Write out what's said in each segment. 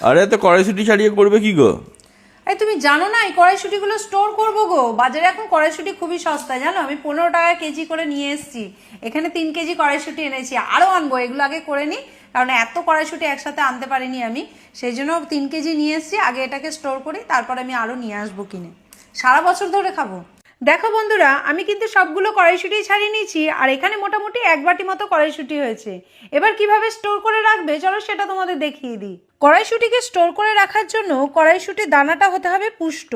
আরে তো কড়াইশুঁটি ছাড়িয়ে করবে কি গো? এই তুমি জানো না এই কড়াইশুঁটিগুলো স্টোর করবো গো। বাজারে এখন কড়াইশুঁটি খুবই সস্তা জানো। আমি 15 টাকা কেজি করে নিয়ে এসেছি। এখানে 3 কেজি কড়াইশুঁটি এনেছি, আরও আনবো। এগুলো আগে করে নিই, কারণ এত কড়াইশুঁটি একসাথে আনতে পারিনি আমি। সেই জন্য 3 কেজি নিয়ে এসেছি। আগে এটাকে স্টোর করি, তারপর আমি আরও নিয়ে আসবো কিনে, সারা বছর ধরে খাবো। দেখো বন্ধুরা, আমি কিন্তু সবগুলো কড়াইশুঁটি ছাড়িয়ে নিয়েছি, আর এখানে মোটামুটি 1 বাটি মতো কড়াইশুঁটি হয়েছে। এবার কিভাবে স্টোর করে রাখবে চলো সেটা তোমাদের দেখিয়ে দিই। কড়াইশুঁটিকে স্টোর করে রাখার জন্য কড়াইশুঁটির দানাটা হতে হবে পুষ্ট।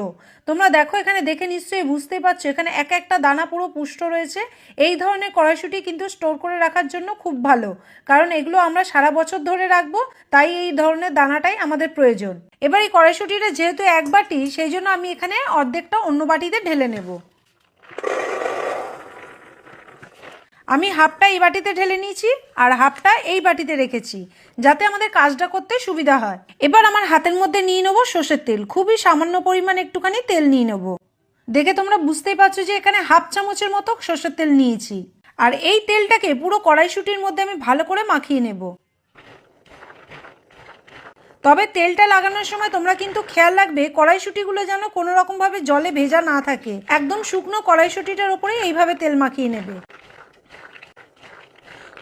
তোমরা দেখো, এখানে দেখে নিশ্চয়ই বুঝতেই পারছো, এখানে এক একটা দানা পুরো পুষ্ট রয়েছে। এই ধরনের কড়াইশুঁটি কিন্তু স্টোর করে রাখার জন্য খুব ভালো, কারণ এগুলো আমরা সারা বছর ধরে রাখবো, তাই এই ধরনের দানাটাই আমাদের প্রয়োজন। এবার এই কড়াইশুঁটিটা যেহেতু 1 বাটি, সেই জন্য আমি এখানে অর্ধেকটা অন্য বাটিতে ঢেলে নেব। আমি হাফটা এই বাটিতে ঢেলে নিয়েছি, আর হাফটা এই বাটিতে রেখেছি, যাতে আমাদের কাজটা করতে সুবিধা হয়। এবার আমার হাতের মধ্যে নিয়ে নেবো সর্ষের তেল। খুবই সামান্য পরিমাণ একটুখানি তেল নিয়ে নেবো। দেখে তোমরা বুঝতেই পারছো যে এখানে হাফ চামচের মতো সর্ষের তেল নিয়েছি। আর এই তেলটাকে পুরো কড়াইশুঁটির মধ্যে আমি ভালো করে মাখিয়ে নেব। তবে তেলটা লাগানোর সময় তোমরা কিন্তু খেয়াল রাখবে কড়াইশুঁটিগুলো যেন কোনো রকমভাবে জলে ভেজা না থাকে। একদম শুকনো কড়াইশুঁটিটার উপরে এইভাবে তেল মাখিয়ে নেবে।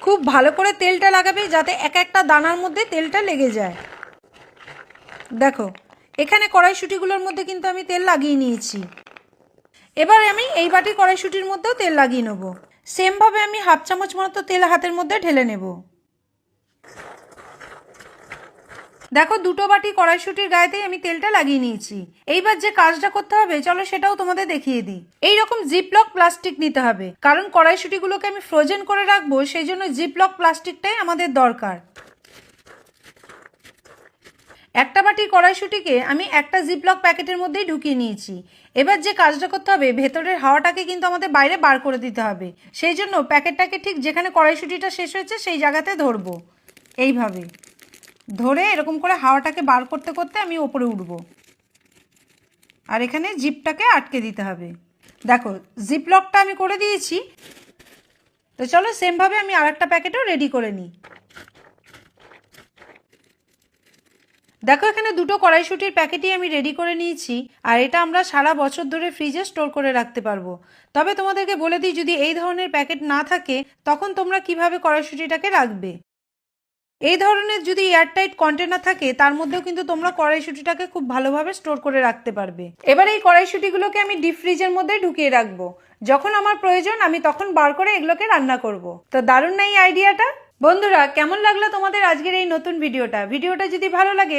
খুব ভালো করে তেলটা লাগাবে, যাতে এক একটা দানার মধ্যে তেলটা লেগে যায়। দেখো, এখানে কড়াইশুঁটিগুলোর মধ্যে কিন্তু আমি তেল লাগিয়ে নিয়েছি। এবার আমি এই বাটি কড়াইশুঁটির মধ্যেও তেল লাগিয়ে নেব। সেমভাবে আমি হাফ চামচ মতো তেল হাতের মধ্যে ঢেলে নেব। দেখো, দুটো বাটি কড়াইশুঁটির গায়েতেই আমি তেলটা লাগিয়ে নিয়েছি। এইবার যে কাজটা করতে হবে চলো সেটাও তোমাদের দেখিয়ে দিই। এইরকম জিপলক প্লাস্টিক নিতে হবে, কারণ কড়াইশুঁটিগুলোকে আমি ফ্রোজেন করে রাখবো, সেই জন্য জিপলক প্লাস্টিকটাই আমাদের দরকার। একটা বাটির কড়াইশুঁটিকে আমি একটা জিপলক প্যাকেটের মধ্যেই ঢুকিয়ে নিয়েছি। এবার যে কাজটা করতে হবে, ভেতরের হাওয়াটাকে কিন্তু আমাদের বাইরে বার করে দিতে হবে। সেই জন্য প্যাকেটটাকে ঠিক যেখানে কড়াইশুঁটিটা শেষ হয়েছে সেই জায়গাতে ধরবো। এইভাবে ধরে এরকম করে হাওয়াটাকে বার করতে করতে আমি ওপরে উঠব, আর এখানে জিপটাকে আটকে দিতে হবে। দেখো, জিপ লকটা আমি করে দিয়েছি। তো চলো সেমভাবে আমি আর একটা প্যাকেটও রেডি করে নিই। দেখো, এখানে দুটো কড়াইশুঁটির প্যাকেটই আমি রেডি করে নিয়েছি, আর এটা আমরা সারা বছর ধরে ফ্রিজে স্টোর করে রাখতে পারবো। তবে তোমাদেরকে বলে দিই, যদি এই ধরনের প্যাকেট না থাকে তখন তোমরা কিভাবে কড়াইশুঁটিটাকে রাখবে। এই ধরনের যদি এয়ারটাইট কন্টেনার থাকে, তার মধ্যেও কিন্তু তোমরা কড়াইশুঁটিটাকে খুব ভালোভাবে স্টোর করে রাখতে পারবে। এবার এই কড়াইশুঁটিগুলোকে আমি ডিপ ফ্রিজের মধ্যে ঢুকিয়ে রাখবো। যখন আমার প্রয়োজন আমি তখন বার করে এগুলোকে রান্না করব। তো দারুণ না এই আইডিয়াটা? বন্ধুরা, কেমন লাগলো তোমাদের আজকের এই নতুন ভিডিওটা? ভিডিওটা যদি ভালো লাগে